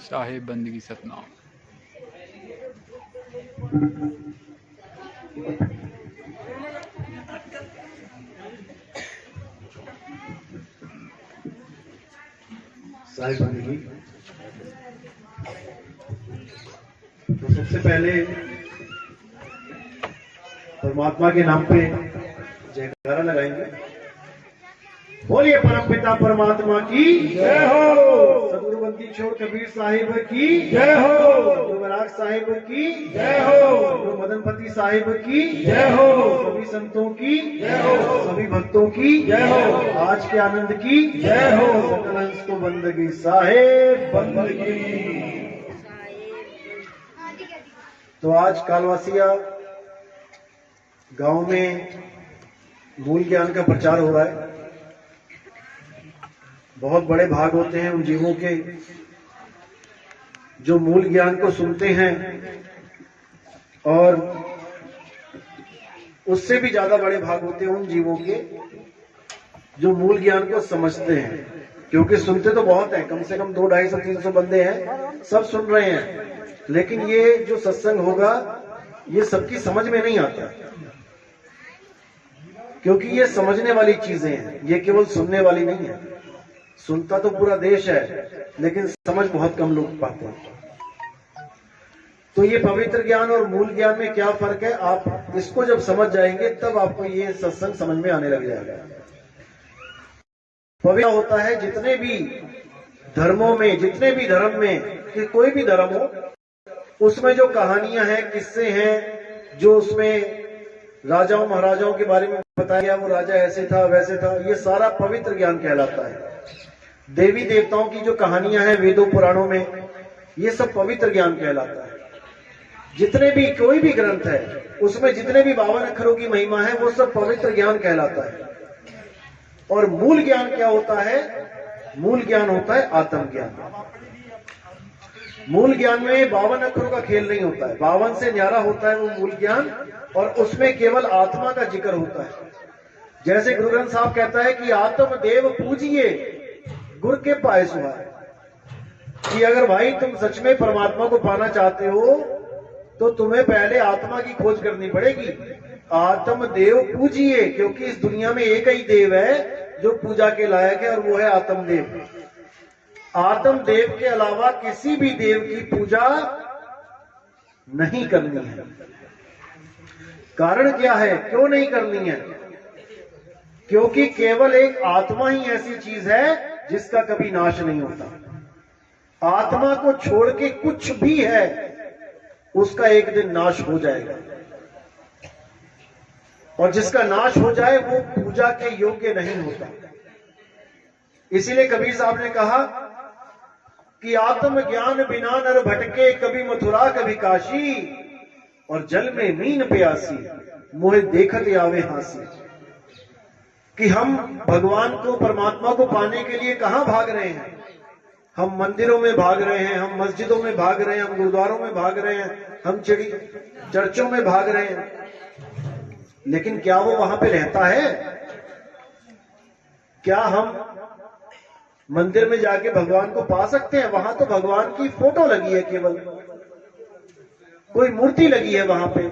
साहिब बंदगी सतनाम। साहिब बंदगी तो सबसे पहले परमात्मा के नाम पे जयकारा लगाएंगे। बोलिए परमपिता परमात्मा की जय हो। सदगुरुवंती छोड़ कबीर साहिब की जय हो। युवराज साहिब की जय हो। मदनपति साहिब की जय हो। सभी संतों की जय हो। सभी भक्तों की जय हो। आज के आनंद की जय हो। सकल हंस को बंदगी साहिब बंदगी। तो आज कालवासिया गांव में मूल ज्ञान का प्रचार हो रहा है। बहुत बड़े भाग होते हैं उन जीवों के जो मूल ज्ञान को सुनते हैं और उससे भी ज्यादा बड़े भाग होते हैं उन जीवों के जो मूल ज्ञान को समझते हैं। क्योंकि सुनते तो बहुत हैं, कम से कम 200, 250, 300 बंदे हैं, सब सुन रहे हैं, लेकिन ये जो सत्संग होगा ये सबकी समझ में नहीं आता, क्योंकि ये समझने वाली चीजें हैं, ये केवल सुनने वाली नहीं है। सुनता तो पूरा देश है, लेकिन समझ बहुत कम लोग पाते हैं। तो ये पवित्र ज्ञान और मूल ज्ञान में क्या फर्क है, आप इसको जब समझ जाएंगे तब आपको ये सत्संग समझ में आने लग जाएगा। पवित्र होता है जितने भी धर्मों में, जितने भी धर्म में, कि कोई भी धर्म हो, उसमें जो कहानियां हैं, किस्से हैं, जो उसमें राजाओं महाराजाओं के बारे में बताया गया, वो राजा ऐसे था वैसे था, ये सारा पवित्र ज्ञान कहलाता है। देवी देवताओं की जो कहानियां हैं वेदों पुराणों में, ये सब पवित्र ज्ञान कहलाता है। जितने भी कोई भी ग्रंथ है उसमें जितने भी 52 अक्षरों की महिमा है वो सब पवित्र ज्ञान कहलाता है। और मूल ज्ञान क्या होता है? मूल ज्ञान होता है आत्मज्ञान। मूल ज्ञान में 52 अक्षरों का खेल नहीं होता है, 52 से न्यारा होता है वो मूल ज्ञान, और उसमें केवल आत्मा का जिक्र होता है। जैसे गुरु ग्रंथ साहब कहता है कि आत्म देव पूजिए गुर के पाए सुहाए, कि अगर भाई तुम सच में परमात्मा को पाना चाहते हो तो तुम्हें पहले आत्मा की खोज करनी पड़ेगी। आत्म देव पूजिए, क्योंकि इस दुनिया में एक ही देव है जो पूजा के लायक है, और वो है आत्मदेव। आत्मदेव के अलावा किसी भी देव की पूजा नहीं करनी है। कारण क्या है, क्यों नहीं करनी है? क्योंकि केवल एक आत्मा ही ऐसी चीज है जिसका कभी नाश नहीं होता। आत्मा को छोड़ के कुछ भी है उसका एक दिन नाश हो जाएगा, और जिसका नाश हो जाए वो पूजा के योग्य नहीं होता। इसीलिए कबीर साहब ने कहा कि आत्म ज्ञान बिना नर भटके, कभी मथुरा कभी काशी, और जल में मीन प्यासी मोहे देखत आवे हासी। कि हम भगवान को, परमात्मा को पाने के लिए कहां भाग रहे हैं? हम मंदिरों में भाग रहे हैं, हम मस्जिदों में भाग रहे हैं, हम गुरुद्वारों में भाग रहे हैं, हम चर्चों में भाग रहे हैं, लेकिन क्या वो वहां पे रहता है? क्या हम मंदिर में जाके भगवान को पा सकते हैं? वहां तो भगवान की फोटो लगी है, केवल कोई मूर्ति लगी है वहां पे।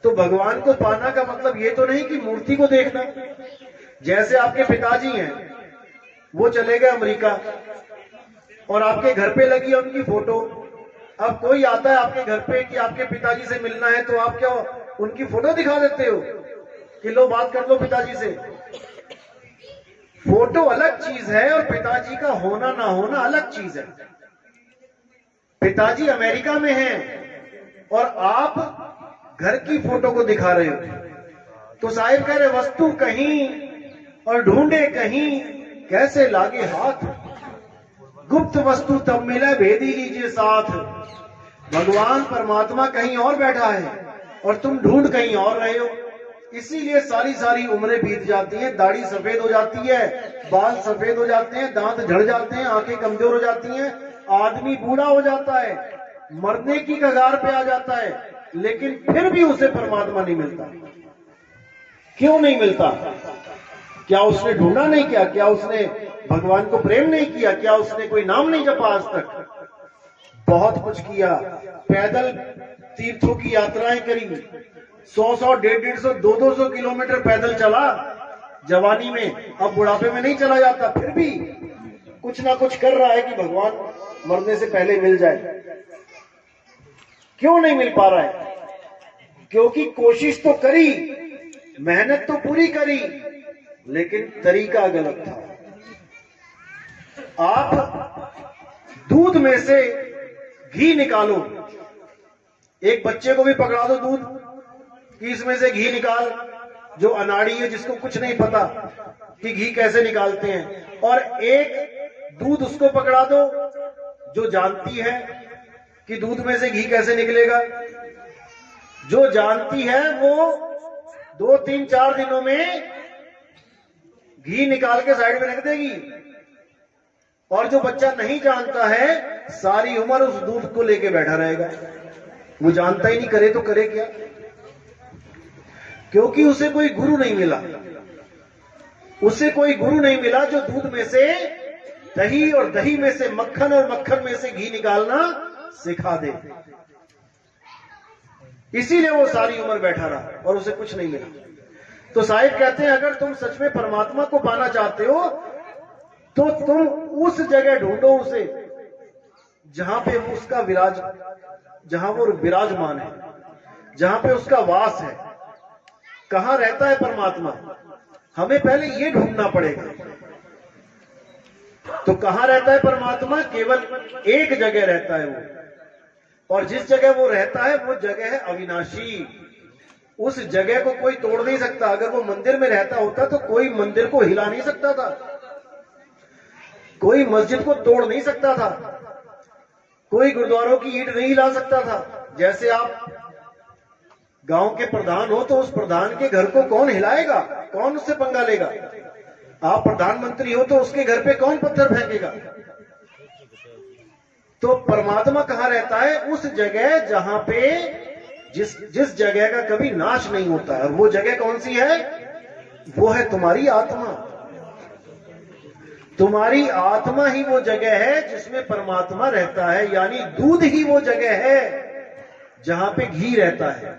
तो भगवान को पाना का मतलब ये तो नहीं कि मूर्ति को देखना। जैसे आपके पिताजी हैं, वो चले गए अमेरिका और आपके घर पे लगी है उनकी फोटो। अब कोई आता है आपके घर पे कि आपके पिताजी से मिलना है, तो आप क्या उनकी फोटो दिखा देते हो कि लो बात कर लो पिताजी से? फोटो अलग चीज है और पिताजी का होना ना होना अलग चीज है। पिताजी अमेरिका में हैं और आप घर की फोटो को दिखा रहे हो, तो साहिब कह रहे वस्तु कहीं और ढूंढे कहीं, कैसे लागे हाथ, गुप्त वस्तु तब मिले भेदी लीजिए साथ। भगवान परमात्मा कहीं और बैठा है और तुम ढूंढ कहीं और रहे हो। इसीलिए सारी सारी उम्रें बीत जाती हैं, दाढ़ी सफेद हो जाती है, बाल सफेद हो जाते हैं, दांत झड़ जाते हैं, आंखें कमजोर हो जाती हैं, आदमी बूढ़ा हो जाता है, मरने की कगार पे आ जाता है, लेकिन फिर भी उसे परमात्मा नहीं मिलता। क्यों नहीं मिलता? क्या उसने ढूंढा नहीं किया? क्या उसने भगवान को प्रेम नहीं किया? क्या उसने कोई नाम नहीं जपा आज तक? बहुत कुछ किया। पैदल तीर्थों की यात्राएं करी, 100-100, 150-150, 200-200 किलोमीटर पैदल चला जवानी में। अब बुढ़ापे में नहीं चला जाता, फिर भी कुछ ना कुछ कर रहा है कि भगवान मरने से पहले मिल जाए। क्यों नहीं मिल पा रहा है? क्योंकि कोशिश तो करी, मेहनत तो पूरी करी, लेकिन तरीका गलत था। आप दूध में से घी निकालो, एक बच्चे को भी पकड़ा दो दूध कि इसमें से घी निकाल, जो अनाड़ी है, जिसको कुछ नहीं पता कि घी कैसे निकालते हैं, और एक दूध उसको पकड़ा दो जो जानती है कि दूध में से घी कैसे निकलेगा। जो जानती है वो 2-3-4 दिनों में घी निकाल के साइड में रख देगी, और जो बच्चा नहीं जानता है सारी उम्र उस दूध को लेके बैठा रहेगा। वो जानता ही नहीं, करे तो करे क्या? क्योंकि उसे कोई गुरु नहीं मिला। उसे कोई गुरु नहीं मिला जो दूध में से दही और दही में से मक्खन और मक्खन में से घी निकालना सिखा दे। इसीलिए वो सारी उम्र बैठा रहा और उसे कुछ नहीं मिला। तो साहिब कहते हैं, अगर तुम सच में परमात्मा को पाना चाहते हो तो तुम उस जगह ढूंढो उसे जहां पे उसका जहां वो विराजमान है, जहां पे उसका वास है। कहां रहता है परमात्मा? हमें पहले ये ढूंढना पड़ेगा। तो कहां रहता है परमात्मा? केवल एक जगह रहता है वो, और जिस जगह वो रहता है वो जगह है अविनाशी। उस जगह को कोई तोड़ नहीं सकता। अगर वो मंदिर में रहता होता तो कोई मंदिर को हिला नहीं सकता था, कोई मस्जिद को तोड़ नहीं सकता था, कोई गुरुद्वारों की ईंट नहीं हिला सकता था। जैसे आप गांव के प्रधान हो तो उस प्रधान के घर को कौन हिलाएगा? कौन उससे पंगा लेगा? आप प्रधानमंत्री हो तो उसके घर पे कौन पत्थर फेंकेगा? तो परमात्मा कहां रहता है? उस जगह जहां पे जिस जगह का कभी नाश नहीं होता है। और वो जगह कौन सी है? वो है तुम्हारी आत्मा। तुम्हारी आत्मा ही वो जगह है जिसमें परमात्मा रहता है। यानी दूध ही वो जगह है जहां पे घी रहता है।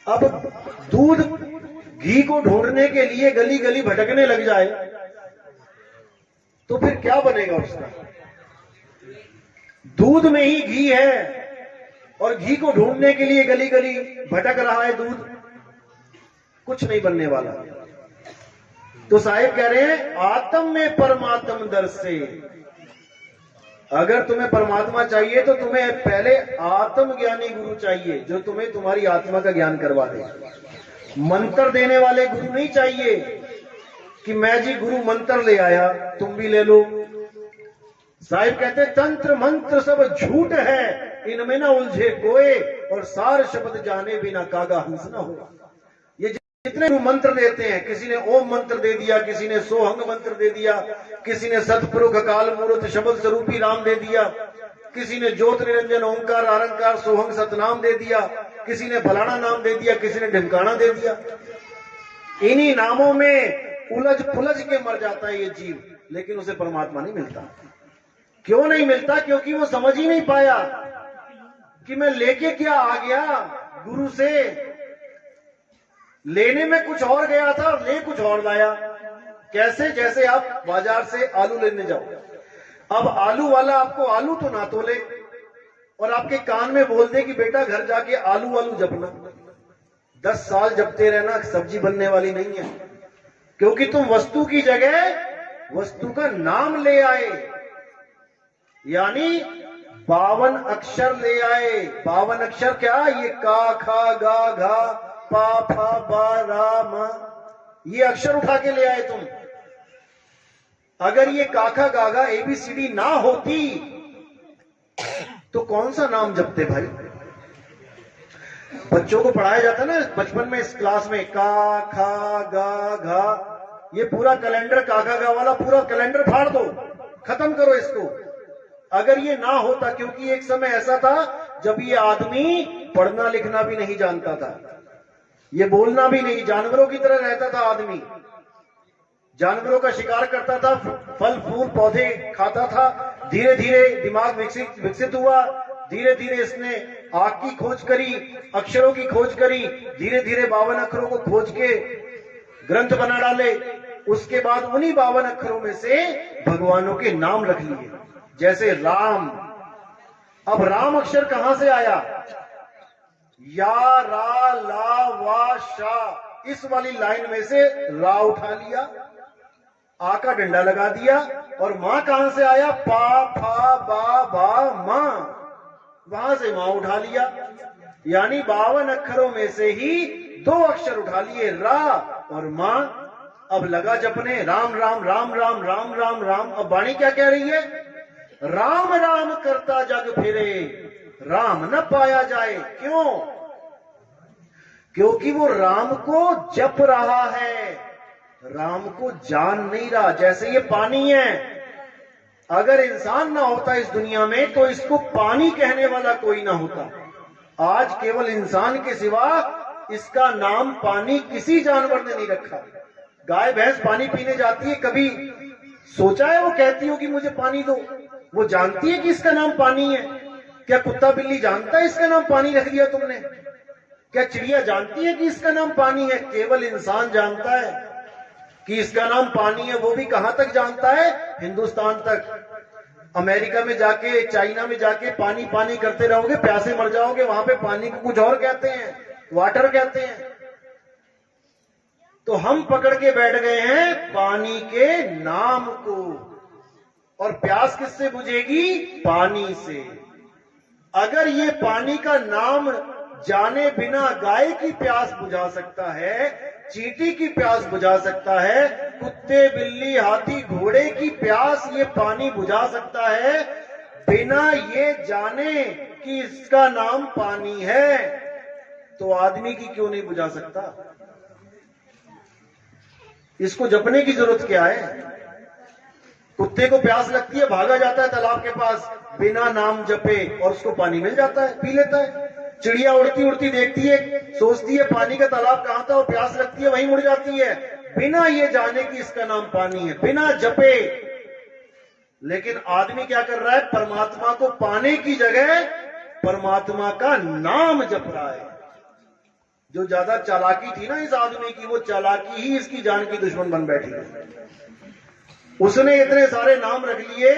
अब दूध घी को ढूंढने के लिए गली गली भटकने लग जाए तो फिर क्या बनेगा उसका? दूध में ही घी है और घी को ढूंढने के लिए गली गली भटक रहा है दूध, कुछ नहीं बनने वाला। तो साहिब कह रहे हैं, आत्म में परमात्म दर्शे। अगर तुम्हें परमात्मा चाहिए तो तुम्हें पहले आत्मज्ञानी गुरु चाहिए जो तुम्हें तुम्हारी आत्मा का ज्ञान करवा दे। मंत्र देने वाले गुरु नहीं चाहिए कि मैं जी गुरु मंत्र ले आया तुम भी ले लो। साहिब कहते तंत्र मंत्र सब झूठ है, इनमें ना उलझे कोई, और सार शब्द जाने बिना कागा हंस ना हो। ये जितने मंत्र देते हैं, किसी ने ओम मंत्र दे दिया, किसी ने सोहंग मंत्र दे दिया, किसी ने सतपुरुष अकाल मूर्त शब्द स्वरूपी राम दे दिया, किसी ने ज्योत निरंजन ओंकार आरंकार सोहंग सतनाम दे दिया, किसी ने फलाना नाम दे दिया, किसी ने ढिमकाना दे दिया। इन्हीं नामों में उलझ पुलझ के मर जाता है ये जीव, लेकिन उसे परमात्मा नहीं मिलता। क्यों नहीं मिलता? क्योंकि वो समझ ही नहीं पाया कि मैं लेके क्या आ गया गुरु से। लेने में कुछ और गया था और ले कुछ और लाया। कैसे? जैसे आप बाजार से आलू लेने जाओ, अब आलू वाला आपको आलू तो ना तोले और आपके कान में बोल दे कि बेटा घर जाके आलू आलू जपना। 10 साल जपते रहना, सब्जी बनने वाली नहीं है। क्योंकि तुम वस्तु की जगह वस्तु का नाम ले आए, यानी 52 अक्षर ले आए। 52 अक्षर क्या? ये का खा गा घा पा फा बा रा मा, ये अक्षर उठा के ले आए तुम। अगर ये काखा गागा ABCD ना होती तो कौन सा नाम जपते भाई? बच्चों को पढ़ाया जाता ना बचपन में इस क्लास में, का खा गा घा, ये पूरा कैलेंडर काखा गा वाला पूरा कैलेंडर फाड़ दो, खत्म करो इसको। अगर ये ना होता, क्योंकि एक समय ऐसा था जब ये आदमी पढ़ना लिखना भी नहीं जानता था, ये बोलना भी नहीं, जानवरों की तरह रहता था आदमी। जानवरों का शिकार करता था, फल फूल पौधे खाता था। धीरे धीरे दिमाग विकसित हुआ, धीरे धीरे इसने आग की खोज करी, अक्षरों की खोज करी, धीरे धीरे 52 अक्षरों को खोज के ग्रंथ बना डाले। उसके बाद उन्हीं 52 अक्षरों में से भगवानों के नाम रख लिए, जैसे राम। अब राम अक्षर कहां से आया? या रा ला वा शा, इस वाली लाइन में से रा उठा लिया, आ का डंडा लगा दिया, और मां कहां से आया? पा फा बा बा मां, वहां से मां उठा लिया। यानी 52 अक्षरों में से ही 2 अक्षर उठा लिए, रा और मां। अब लगा जपने राम राम राम राम राम राम राम। अब वाणी क्या कह रही है? राम राम करता जग फिरे, राम न पाया जाए। क्यों? क्योंकि वो राम को जप रहा है, राम को जान नहीं रहा। जैसे ये पानी है, अगर इंसान ना होता इस दुनिया में तो इसको पानी कहने वाला कोई ना होता। आज केवल इंसान के सिवा इसका नाम पानी किसी जानवर ने नहीं रखा। गाय भैंस पानी पीने जाती है, कभी सोचा है वो कहती हो कि मुझे पानी दो? वो जानती है कि इसका नाम पानी है? क्या कुत्ता बिल्ली जानता है इसका नाम पानी रख दिया तुमने? क्या चिड़िया जानती है कि इसका नाम पानी है? केवल इंसान जानता है कि इसका नाम पानी है। वो भी कहां तक जानता है? हिंदुस्तान तक। अमेरिका में जाके, चाइना में जाके पानी पानी करते रहोगे, प्यासे मर जाओगे। वहां पे पानी को कुछ और कहते हैं, वाटर कहते हैं। तो हम पकड़ के बैठ गए हैं पानी के नाम को, और प्यास किससे बुझेगी? पानी से। अगर ये पानी का नाम जाने बिना गाय की प्यास बुझा सकता है, चींटी की प्यास बुझा सकता है, कुत्ते बिल्ली हाथी घोड़े की प्यास ये पानी बुझा सकता है, बिना ये जाने कि इसका नाम पानी है, तो आदमी की क्यों नहीं बुझा सकता? इसको जपने की जरूरत क्या है? कुत्ते को प्यास लगती है, भागा जाता है तालाब के पास, बिना नाम जपे, और उसको पानी मिल जाता है, पी लेता है। चिड़िया उड़ती उड़ती देखती है, सोचती है पानी का तालाब कहां था, और प्यास लगती है, वहीं मुड़ जाती है, बिना ये जाने कि इसका नाम पानी है, बिना जपे। लेकिन आदमी क्या कर रहा है? परमात्मा को पाने की जगह परमात्मा का नाम जप रहा है। जो ज्यादा चालाकी थी ना इस आदमी की, वो चालाकी ही इसकी जान की दुश्मन बन बैठी है। उसने इतने सारे नाम रख लिए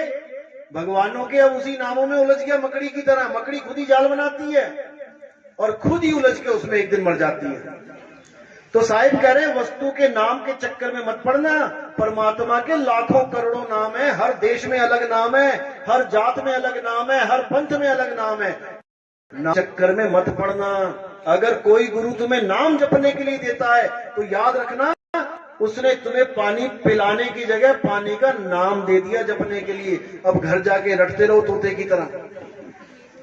भगवानों के, अब उसी नामों में उलझ गया मकड़ी की तरह। मकड़ी खुद ही जाल बनाती है और खुद ही उलझ के उसमें एक दिन मर जाती है। तो साहिब कह रहे हैं वस्तु के नाम के चक्कर में मत पड़ना। परमात्मा के लाखों करोड़ों नाम है, हर देश में अलग नाम है, हर जात में अलग नाम है, हर पंथ में अलग नाम है। चक्कर में मत पड़ना। अगर कोई गुरु तुम्हें नाम जपने के लिए देता है तो याद रखना, उसने तुम्हें पानी पिलाने की जगह पानी का नाम दे दिया जपने के लिए। अब घर जाके रटते रहो तोते की तरह।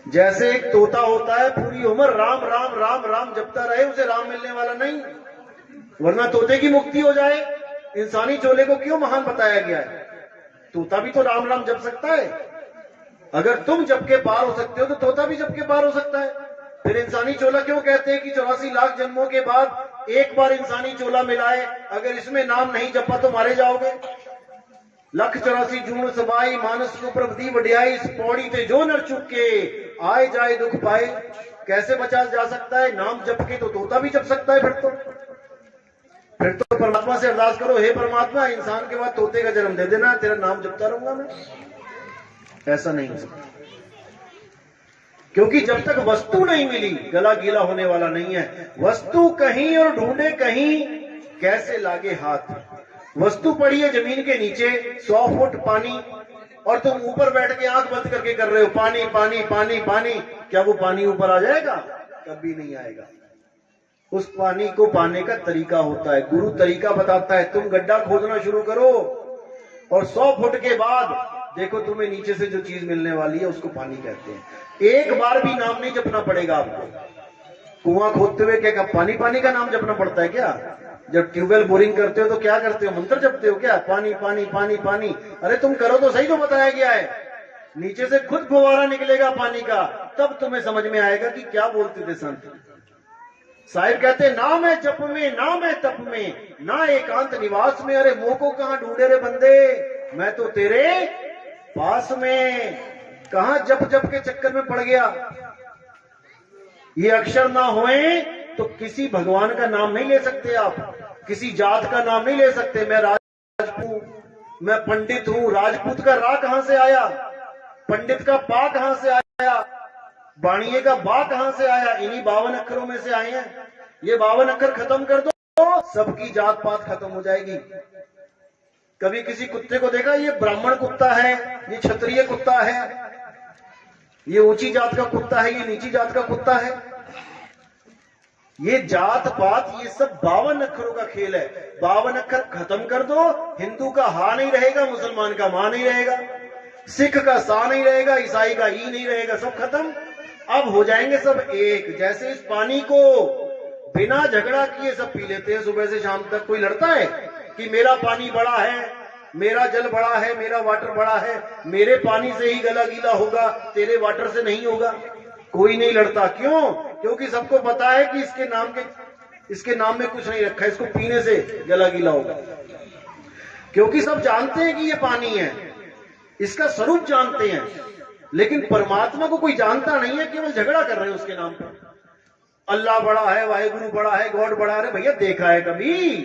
जैसे एक तोता होता है पूरी उम्र राम राम राम राम जपता रहे, उसे राम मिलने वाला नहीं, वरना तोते की मुक्ति हो जाए। इंसानी चोले को क्यों महान बताया गया है? तोता भी तो राम राम जप सकता है। अगर तुम जप के पार हो सकते हो तो तोता भी जप के पार हो सकता है। फिर इंसानी चोला क्यों कहते हैं कि 84 लाख जन्मों के बाद एक बार इंसानी चोला मिलाए, अगर इसमें नाम नहीं जपा तो मारे जाओगे। 184 जून सबाई मानस को प्रभदी वड्याई, इस पौड़ी ते जो नर चुके आए जाए दुख पाए। कैसे बचा जा सकता है? नाम जप के। तो तोता भी जप सकता है। फिर तो परमात्मा से अरदास करो, हे परमात्मा इंसान के बाद तोते का जन्म दे देना, तेरा नाम जपता रहूंगा मैं। ऐसा नहीं हो सकता, क्योंकि जब तक वस्तु नहीं मिली गला गीला होने वाला नहीं है। वस्तु कहीं और ढूंढे कहीं, कैसे लागे हाथ। वस्तु पड़ी है जमीन के नीचे 100 फुट पानी, और तुम ऊपर बैठ के आंख बंद करके कर रहे हो पानी पानी पानी पानी। क्या वो पानी ऊपर आ जाएगा? कभी नहीं आएगा। उस पानी को पाने का तरीका होता है, गुरु तरीका बताता है। तुम गड्ढा खोदना शुरू करो और 100 फुट के बाद देखो तुम्हें नीचे से जो चीज मिलने वाली है उसको पानी कहते हैं। एक बार भी नाम नहीं जपना पड़ेगा आपको। कुआं खोदते हुए क्या पानी पानी का नाम जपना पड़ता है क्या? जब ट्यूबवेल बोरिंग करते हो तो क्या करते हो? मंत्र जपते हो क्या? पानी पानी पानी पानी। अरे तुम करो तो सही जो बताया गया है। नीचे से खुद फुवारा निकलेगा पानी का, तब तुम्हें समझ में आएगा कि क्या बोलते थे संत। साहिब कहते ना मैं जप में, ना मैं तप में, ना एकांत निवास में। अरे मोह को कहां ढूंढे रे बंदे, मैं तो तेरे पास में। कहां जप जप के चक्कर में पड़ गया। ये अक्षर ना होए तो किसी भगवान का नाम नहीं ले सकते आप, किसी जात का नाम नहीं ले सकते। मैं राजपूत, मैं पंडित हूं। राजपूत का रा कहां से आया, पंडित का पा कहां से आया, बाणिये का बा कहां से आया? इन्हीं 52 अक्षरों में से आए हैं। ये 52 अक्षर खत्म कर दो, सबकी जात पात खत्म हो जाएगी। कभी किसी कुत्ते को देखा, ये ब्राह्मण कुत्ता है, ये क्षत्रिय कुत्ता है, ये ऊंची जात का कुत्ता है, ये नीची जात का कुत्ता है? ये जात पात, ये सब 52 अक्षरों का खेल है। 52 अक्षर खत्म कर दो, हिंदू का हा नहीं रहेगा, मुसलमान का मां नहीं रहेगा, सिख का सा नहीं रहेगा, ईसाई का ई नहीं रहेगा, सब खत्म। अब हो जाएंगे सब एक। जैसे इस पानी को बिना झगड़ा किए सब पी लेते हैं सुबह से शाम तक। कोई लड़ता है कि मेरा पानी बड़ा है, मेरा जल बड़ा है, मेरा वाटर बड़ा है, मेरे पानी से ही गला गीला होगा, तेरे वाटर से नहीं होगा? कोई नहीं लड़ता। क्यों? क्योंकि सबको पता है कि इसके नाम में कुछ नहीं रखा है, इसको पीने से गला गीला होगा। क्योंकि सब जानते हैं कि ये पानी है, इसका स्वरूप जानते हैं। लेकिन परमात्मा को कोई जानता नहीं है, केवल झगड़ा कर रहे हैं उसके नाम पर। अल्लाह बड़ा है, वाहेगुरु बड़ा है, गॉड बड़ा है। भैया देखा है कभी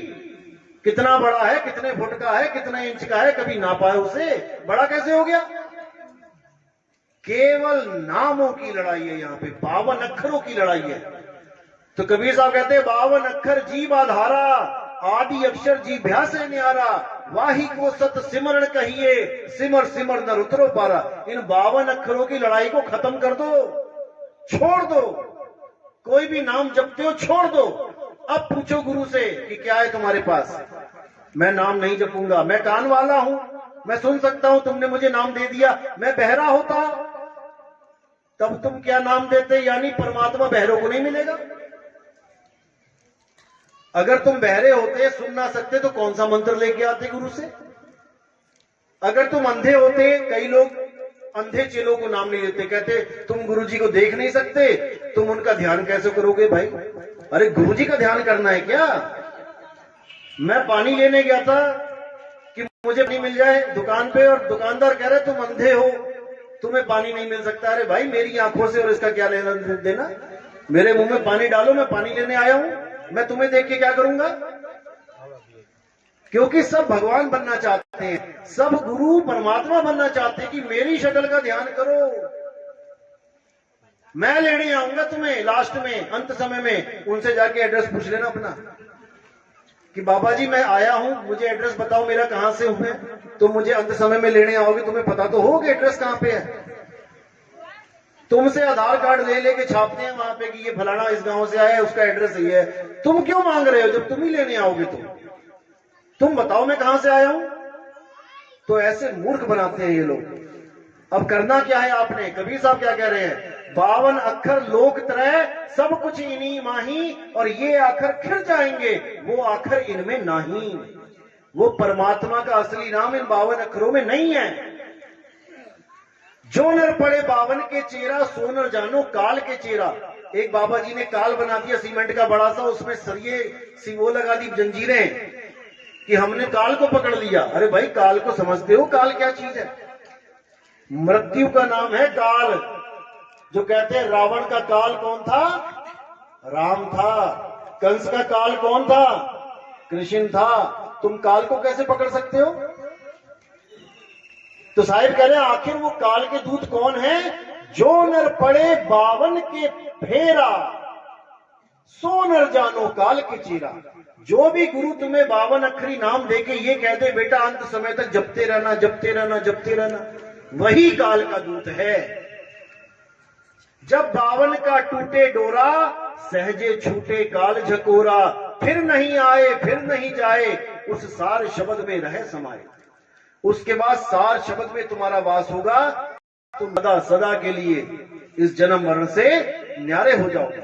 कितना बड़ा है, कितने फुट का है, कितने इंच का है? कभी नापा है उसे? बड़ा कैसे हो गया? केवल नामों की लड़ाई है यहाँ पे, 52 अक्षरों की लड़ाई है। तो कबीर साहब कहते हैं 52 अक्षर जीव आधारा, आदि अक्षर जी भ्या से न्यारा, वाही को सत सिमरण कहिए, सिमर सिमर न उतरो पारा। इन 52 अक्षरों की लड़ाई को खत्म कर दो, छोड़ दो। कोई भी नाम जपते हो छोड़ दो। अब पूछो गुरु से कि क्या है तुम्हारे पास? मैं नाम नहीं जपूंगा, मैं कान वाला हूं, मैं सुन सकता हूं, तुमने मुझे नाम दे दिया। मैं बहरा होता तब तुम क्या नाम देते? यानी परमात्मा बहरों को नहीं मिलेगा। अगर तुम बहरे होते, सुन ना सकते, तो कौन सा मंत्र लेके आते गुरु से? अगर तुम अंधे होते, कई लोग अंधे चेलों को नाम नहीं लेते, कहते तुम गुरुजी को देख नहीं सकते, तुम उनका ध्यान कैसे करोगे भाई? अरे गुरुजी का ध्यान करना है क्या? मैं पानी लेने गया था कि मुझे पानी मिल जाए दुकान पे, और दुकानदार कह रहे तुम अंधे हो, तुम्हें पानी नहीं मिल सकता। अरे भाई मेरी आंखों से और इसका क्या लेना देना? मेरे मुंह में पानी डालो, मैं पानी लेने आया हूं, मैं तुम्हें देख के क्या करूंगा? क्योंकि सब भगवान बनना चाहते हैं, सब गुरु परमात्मा बनना चाहते हैं कि मेरी शक्ल का ध्यान करो। मैं लेने आऊंगा तुम्हें लास्ट में, अंत समय में। उनसे जाके एड्रेस पूछ लेना अपना कि बाबा जी मैं आया हूं, मुझे एड्रेस बताओ मेरा कहां से हूं। तुम मुझे अंत समय में लेने आओगे, तुम्हें पता तो हो कि एड्रेस कहां पे है। तुमसे आधार कार्ड ले लेके छापते हैं वहां पे कि ये फलाना इस गांव से आया है, उसका एड्रेस यही है। तुम क्यों मांग रहे हो जब तुम ही लेने आओगे? तुम बताओ मैं कहां से आया हूं। तो ऐसे मूर्ख बनाते हैं ये लोग। अब करना क्या है आपने? कबीर साहब क्या कह रहे हैं? 52 अक्षर लोक त्रय, सब कुछ इन्हीं माही, और ये आखर खिर जाएंगे, वो आखर इनमें नहीं। वो परमात्मा का असली नाम इन 52 अक्षरों में नहीं है। जो नर पड़े 52 के चेहरा, सो नर जानो काल के चेहरा। एक बाबा जी ने काल बना दिया सीमेंट का बड़ा सा, उसमें सरिये सी वो लगा दी, जंजीरें, कि हमने काल को पकड़ लिया। अरे भाई काल को समझते हो? काल क्या चीज है? मृत्यु का नाम है काल। जो कहते हैं रावण का काल कौन था? राम था। कंस का काल कौन था? कृष्ण था। तुम काल को कैसे पकड़ सकते हो? तो साहिब कह रहे हैं आखिर वो काल के दूत कौन है? जो नर पड़े 52 के फेरा, सो नर जानो काल के चेरा। जो भी गुरु तुम्हें 52 अक्षरी नाम देके ये कह दे बेटा अंत समय तक जपते रहना, जपते रहना, जपते रहना, वही काल का दूत है। जब 52 का टूटे डोरा, सहजे छूटे काल झकोरा। फिर नहीं आए फिर नहीं जाए, उस सार शब्द में रहे समाये। उसके बाद सार शब्द में तुम्हारा वास होगा, तुम सदा सदा के लिए इस जन्म मरण से न्यारे हो जाओगे।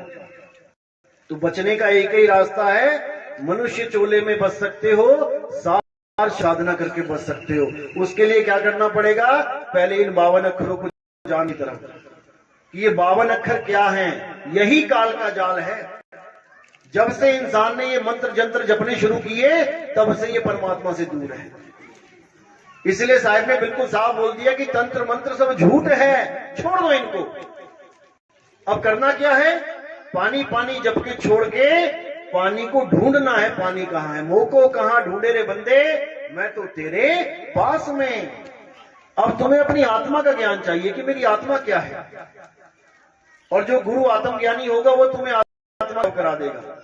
तो बचने का एक ही रास्ता है, मनुष्य चोले में बच सकते हो, सार साधना करके बच सकते हो। उसके लिए क्या करना पड़ेगा? पहले इन 52 अक्षरों को जान की तरफ, ये 52 अक्षर क्या हैं? यही काल का जाल है। जब से इंसान ने ये मंत्र जंत्र जपने शुरू किए तब से ये परमात्मा से दूर है। इसलिए साहब ने बिल्कुल साफ बोल दिया कि तंत्र मंत्र सब झूठ है, छोड़ दो इनको। अब करना क्या है? पानी पानी जप के छोड़ के पानी को ढूंढना है। पानी कहां है? मोह को कहां ढूंढे रे बंदे, मैं तो तेरे पास में। अब तुम्हें अपनी आत्मा का ज्ञान चाहिए कि मेरी आत्मा क्या है, और जो गुरु आत्मज्ञानी होगा वो तुम्हें आत्मा करा देगा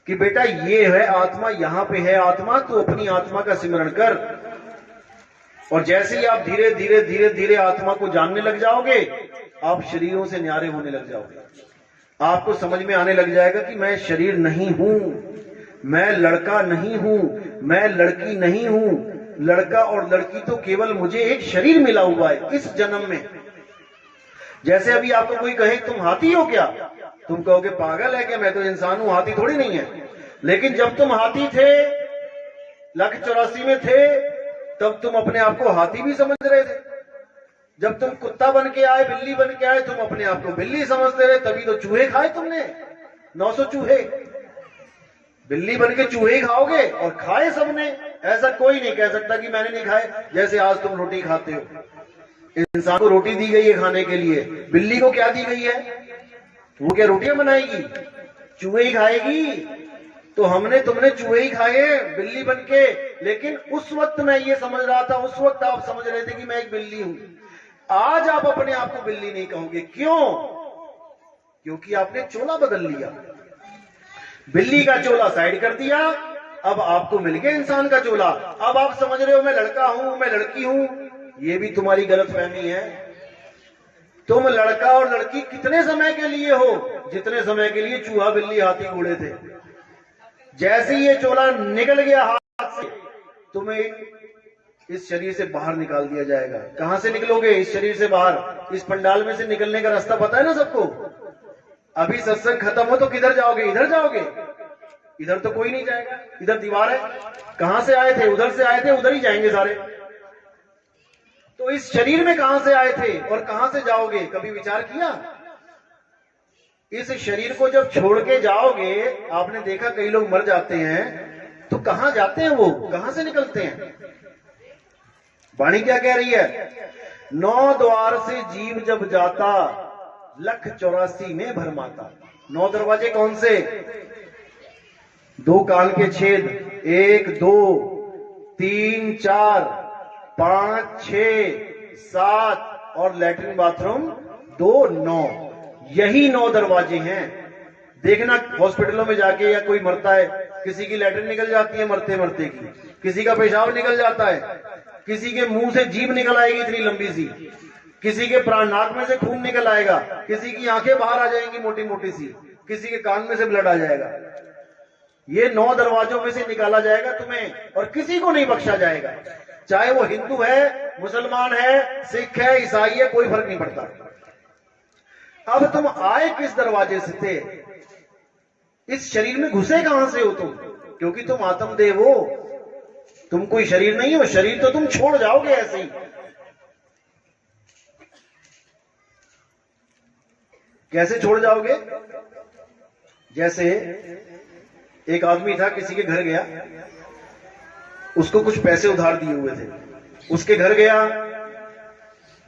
कि बेटा ये है आत्मा, यहां पे है आत्मा, तो अपनी आत्मा का सिमरण कर। और जैसे ही आप धीरे धीरे धीरे धीरे आत्मा को जानने लग जाओगे, आप शरीरों से न्यारे होने लग जाओगे। आपको समझ में आने लग जाएगा कि मैं शरीर नहीं हूं, मैं लड़का नहीं हूं, मैं लड़की नहीं हूं। लड़का और लड़की तो केवल मुझे एक शरीर मिला हुआ है इस जन्म में। जैसे अभी आपको कोई कहे तुम हाथी हो क्या, तुम कहोगे पागल है क्या, मैं तो इंसान हूं, हाथी थोड़ी नहीं है। लेकिन जब तुम हाथी थे, 184 में थे, तब तुम अपने आप को हाथी भी समझ रहे थे। जब तुम कुत्ता बन के आए, बिल्ली बन के आए, तुम अपने आप को बिल्ली समझते रहे, तभी तो चूहे खाए तुमने, 900 चूहे। बिल्ली बन के चूहे ही खाओगे, और खाए सबने। ऐसा कोई नहीं कह सकता कि मैंने नहीं खाए। जैसे आज तुम रोटी खाते हो, इंसान को रोटी दी गई है खाने के लिए, बिल्ली को क्या दी गई है? वो क्या रोटियां बनाएगी? चूहे ही खाएगी। तो हमने तुमने चूहे ही खाए बिल्ली बन के। लेकिन उस वक्त मैं ये समझ रहा था, उस वक्त आप समझ रहे थे कि मैं एक बिल्ली हूं। आज आप अपने आप को बिल्ली नहीं कहोगे। क्यों? क्योंकि आपने चोला बदल लिया। बिल्ली का चोला साइड कर दिया, अब आपको मिल गया इंसान का चोला। अब आप समझ रहे हो मैं लड़का हूं, मैं लड़की हूं। ये भी तुम्हारी गलतफहमी है। तुम लड़का और लड़की कितने समय के लिए हो? जितने समय के लिए चूहा बिल्ली हाथी घोड़े थे। जैसे ये चोला निकल गया हाथ से, तुम्हें इस शरीर से बाहर निकाल दिया जाएगा। कहां से निकलोगे इस शरीर से बाहर? इस पंडाल में से निकलने का रास्ता पता है ना सबको? अभी सत्संग खत्म हो तो किधर जाओगे? इधर जाओगे? इधर तो कोई नहीं जाएगा, इधर दीवार है। कहां से आए थे? उधर से आए थे, उधर ही जाएंगे सारे। तो इस शरीर में कहां से आए थे और कहां से जाओगे? कभी विचार किया? इस शरीर को जब छोड़ के जाओगे, आपने देखा कई लोग मर जाते हैं तो कहां जाते हैं? वो कहां से निकलते हैं? वाणी क्या कह रही है? 9 द्वार से जीव जब जाता, 184 में भरमाता। 9 दरवाजे कौन से? 2 कान के छेद, 1 2 3 4 5 6 7 और लैट्रिन बाथरूम 2 9। यही 9 दरवाजे हैं। देखना हॉस्पिटलों में जाके, या कोई मरता है, किसी की लैट्रिन निकल जाती है मरते मरते की, किसी का पेशाब निकल जाता है, किसी के मुंह से जीभ निकल आएगी इतनी लंबी सी, किसी के प्राण नाक में से खून निकल आएगा, किसी की आंखें बाहर आ जाएंगी मोटी मोटी सी, किसी के कान में से ब्लड आ जाएगा। ये 9 दरवाजों में से निकाला जाएगा तुम्हें, और किसी को नहीं बख्शा जाएगा। चाहे वो हिंदू है, मुसलमान है, सिख है, ईसाई है, कोई फर्क नहीं पड़ता। अब तुम आए किस दरवाजे से थे? इस शरीर में घुसे कहां से हो तुम? क्योंकि तुम आत्मदेव हो, तुम कोई शरीर नहीं हो। शरीर तो तुम छोड़ जाओगे ऐसे ही। कैसे छोड़ जाओगे? जैसे एक आदमी था, किसी के घर गया, उसको कुछ पैसे उधार दिए हुए थे। उसके घर गया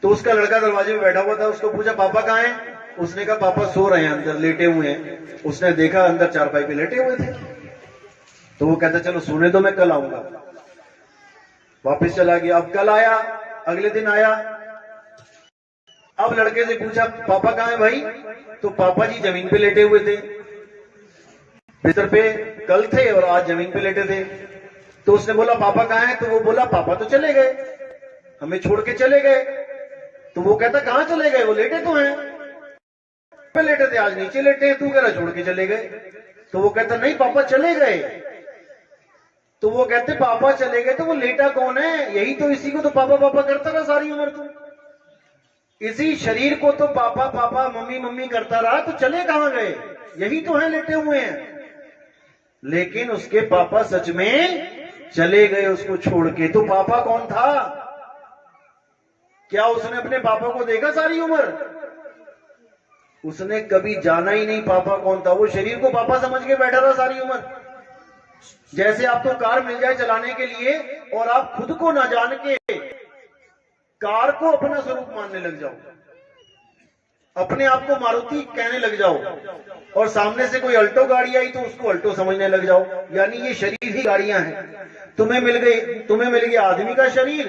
तो उसका लड़का दरवाजे में बैठा हुआ था। उसको पूछा पापा कहां हैं? उसने कहा पापा सो रहे हैं अंदर, लेटे हुए हैं। उसने देखा अंदर चारपाई पे लेटे हुए थे। तो वो कहता चलो सोने दो, मैं कल आऊंगा। वापस चला गया। अब कल आया, अगले दिन आया। अब लड़के से पूछा पापा कहां है भाई? तो पापा जी जमीन पे लेटे हुए थे, बिस्तर पे कल थे और आज जमीन पे लेटे थे। तो उसने बोला पापा कहां है? तो वो बोला पापा तो चले गए, हमें छोड़ के चले गए। तो वो कहता कहां चले गए? वो लेटे तो हैं, पे लेटे थे, आज नीचे लेटे हैं, तू कह रहा छोड़ के चले गए। तो वो कहता नहीं पापा चले गए। तो वो कहते पापा चले गए तो वो लेटा कौन है? यही तो, इसी को तो पापा पापा करता रहा सारी उम्र। तू इसी शरीर को तो पापा पापा मम्मी मम्मी करता रहा, तो चले कहां गए? यही तो है, लेटे हुए हैं। लेकिन उसके पापा सच में चले गए उसको छोड़ के। तो पापा कौन था? क्या उसने अपने पापा को देखा सारी उम्र? उसने कभी जाना ही नहीं पापा कौन था। वो शरीर को पापा समझ के बैठा था सारी उम्र। जैसे आपको कार मिल जाए चलाने के लिए और आप खुद को ना जान के कार को अपना स्वरूप मानने लग जाओ, अपने आप को मारुति कहने लग जाओ, और सामने से कोई अल्टो गाड़ी आई तो उसको अल्टो समझने लग जाओ, यानी ये शरीर ही गाड़ियां हैं। तुम्हें मिल गया आदमी का शरीर,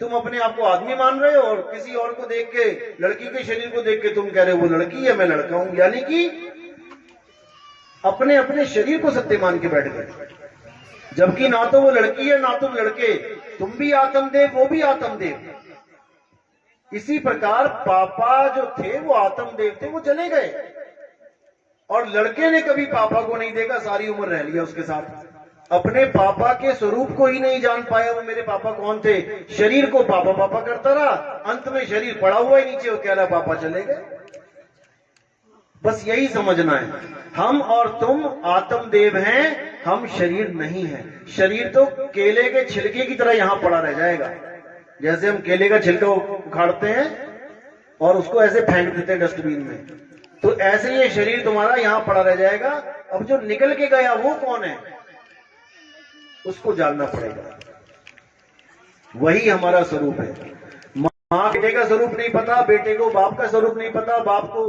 तुम अपने आप को आदमी मान रहे हो, और किसी और को देख के, लड़की के शरीर को देख के तुम कह रहे हो वो लड़की है, मैं लड़का हूं, यानी कि अपने अपने शरीर को सत्य मान के बैठ गए। जबकि ना तो वो लड़की है ना तुम लड़के, तुम भी आत्मदेव वो भी आत्मदेव। इसी प्रकार पापा जो थे वो आत्मदेव थे, वो चले गए, और लड़के ने कभी पापा को नहीं देखा, सारी उम्र रह लिया उसके साथ, अपने पापा के स्वरूप को ही नहीं जान पाया वो मेरे पापा कौन थे। शरीर को पापा पापा करता रहा, अंत में शरीर पड़ा हुआ ही नीचे, वो कह रहा पापा चले गए। बस यही समझना है, हम और तुम आत्मदेव हैं, हम शरीर नहीं है। शरीर तो केले के छिलके की तरह यहां पड़ा रह जाएगा। जैसे हम केले का छिलका उखाड़ते हैं और उसको ऐसे फेंक देते हैं डस्टबिन में, तो ऐसे ये शरीर तुम्हारा यहां पड़ा रह जाएगा। अब जो निकल के गया वो कौन है, उसको जानना पड़ेगा। वही हमारा स्वरूप है। मां बेटे का स्वरूप नहीं पता, बेटे को बाप का स्वरूप नहीं पता, बाप को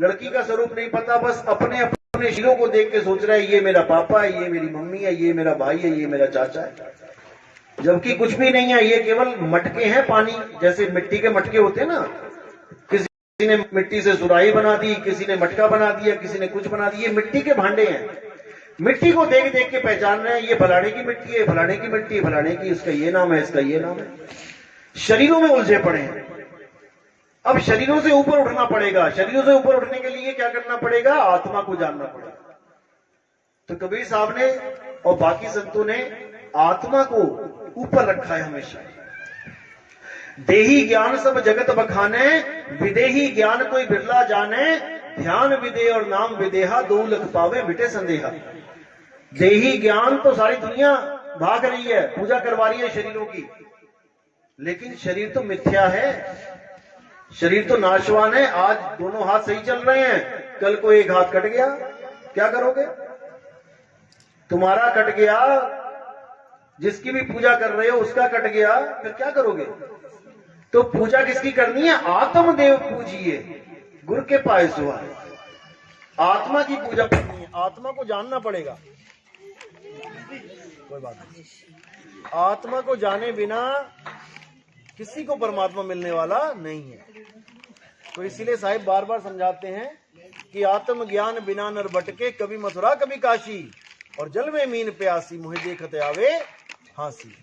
लड़की का स्वरूप नहीं पता, बस अपने अपने शरीरों को देख के सोच रहा है ये मेरा पापा है, ये मेरी मम्मी है, ये मेरा भाई है, ये मेरा चाचा है, जबकि कुछ भी नहीं है। ये केवल मटके हैं पानी, जैसे मिट्टी के मटके होते हैं ना, किसी ने मिट्टी से सुराही बना दी, किसी ने मटका बना दिया, किसी ने कुछ बना दिया, मिट्टी के भांडे हैं। मिट्टी को देख देख के पहचान रहे हैं, ये फलाने की मिट्टी है, फलाने की मिट्टी है, फलाने की, इसका ये नाम है, इसका ये नाम है। शरीरों में उलझे पड़े हैं। अब शरीरों से ऊपर उठना पड़ेगा। शरीरों से ऊपर उठने के लिए क्या करना पड़ेगा, आत्मा को जानना पड़ेगा। तो कबीर साहब ने और बाकी संतों ने आत्मा को ऊपर रखा है हमेशा। देही ज्ञान सब जगत बखाने, विदेही ज्ञान कोई बिरला जाने, ध्यान विदे और नाम विदेहा, 2 लख पावे मिटे संदेहा। देही ज्ञान तो सारी दुनिया भाग रही है, पूजा करवा रही है शरीरों की, लेकिन शरीर तो मिथ्या है, शरीर तो नाशवान है। आज दोनों हाथ सही चल रहे हैं, कल को एक हाथ कट गया, क्या करोगे? तुम्हारा कट गया, जिसकी भी पूजा कर रहे हो उसका कट गया, फिर क्या करोगे? तो पूजा किसकी करनी है? आत्मदेव पूजिए, गुरु के पाए सुहा। आत्मा की पूजा करनी है, आत्मा को जानना पड़ेगा। कोई बात नहीं, आत्मा को जाने बिना किसी को परमात्मा मिलने वाला नहीं है। तो इसीलिए साहिब बार बार समझाते हैं कि आत्म ज्ञान बिना नर भटके, कभी मथुरा कभी काशी, और जल में मीन प्यासी, मुझे देखते आवे हांसी।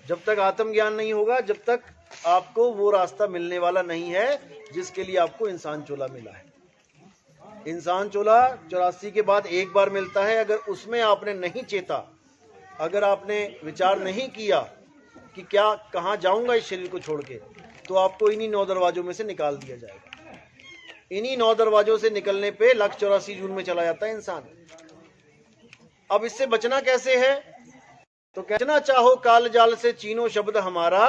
जब तक आत्म ज्ञान नहीं होगा, जब तक आपको वो रास्ता मिलने वाला नहीं है जिसके लिए आपको इंसान चोला मिला है। इंसान चोला 84 के बाद एक बार मिलता है। अगर उसमें आपने नहीं चेता, अगर आपने विचार नहीं किया कि क्या कहां जाऊंगा इस शरीर को छोड़ के, तो आपको इन्हीं 9 दरवाजों में से निकाल दिया जाएगा। इन्हीं 9 दरवाजों से निकलने पे 184 जून में चला जाता है इंसान। अब इससे बचना कैसे है? तो कहना चाहो काल जाल से चीनो शब्द हमारा,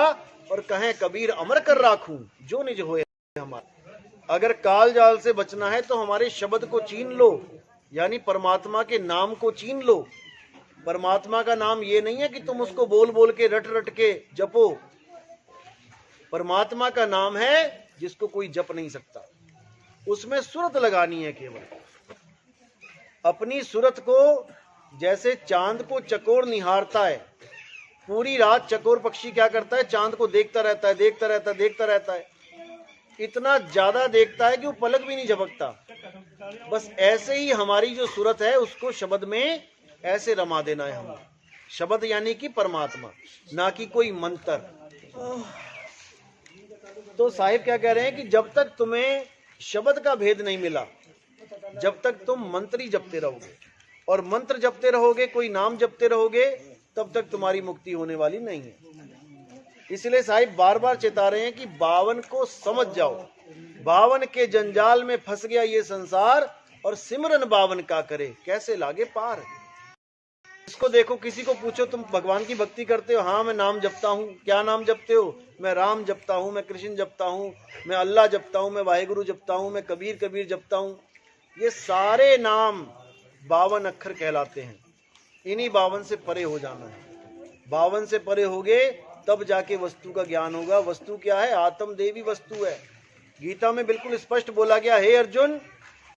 और कहें कबीर अमर कर राखूं जो निज होए हमारा। अगर काल जाल से बचना है तो हमारे शब्द को चीन लो, यानी परमात्मा के नाम को चीन लो। परमात्मा का नाम ये नहीं है कि तुम उसको बोल बोल के रट रट के जपो। परमात्मा का नाम है जिसको कोई जप नहीं सकता, उसमें सुरत लगानी है केवल। अपनी सुरत को, जैसे चांद को चकोर निहारता है, पूरी रात चकोर पक्षी क्या करता है, चांद को देखता रहता है, देखता रहता है, देखता रहता है, इतना ज्यादा देखता है कि वो पलक भी नहीं झपकता। बस ऐसे ही हमारी जो सूरत है उसको शब्द में ऐसे रमा देना है हमें। शब्द यानी कि परमात्मा, ना कि कोई मंत्र। तो साहिब क्या कह रहे हैं कि जब तक तुम्हें शब्द का भेद नहीं मिला, जब तक तुम मंत्र ही जपते रहोगे, और मंत्र जपते रहोगे, कोई नाम जपते रहोगे, तब तक तुम्हारी मुक्ति होने वाली नहीं है। इसलिए साहिब बार बार चेता रहे हैं कि 52 को समझ जाओ। 52 के जंजाल में फंस गया ये संसार, और सिमरन 52 का करे कैसे लागे पार। इसको देखो, किसी को पूछो तुम भगवान की भक्ति करते हो? हाँ मैं नाम जपता हूँ। क्या नाम जपते हो? मैं राम जपता हूँ, मैं कृष्ण जपता हूँ, मैं अल्लाह जपता हूँ, मैं वाहेगुरु जपता हूँ, मैं कबीर कबीर जपता हूँ। ये सारे नाम 52 अक्षर कहलाते हैं। इन्हीं 52 से परे हो जाना है। 52 से परे होगे तब जाके वस्तु का ज्ञान होगा। वस्तु क्या है? आत्म देवी वस्तु है। गीता में बिल्कुल स्पष्ट बोला गया, हे अर्जुन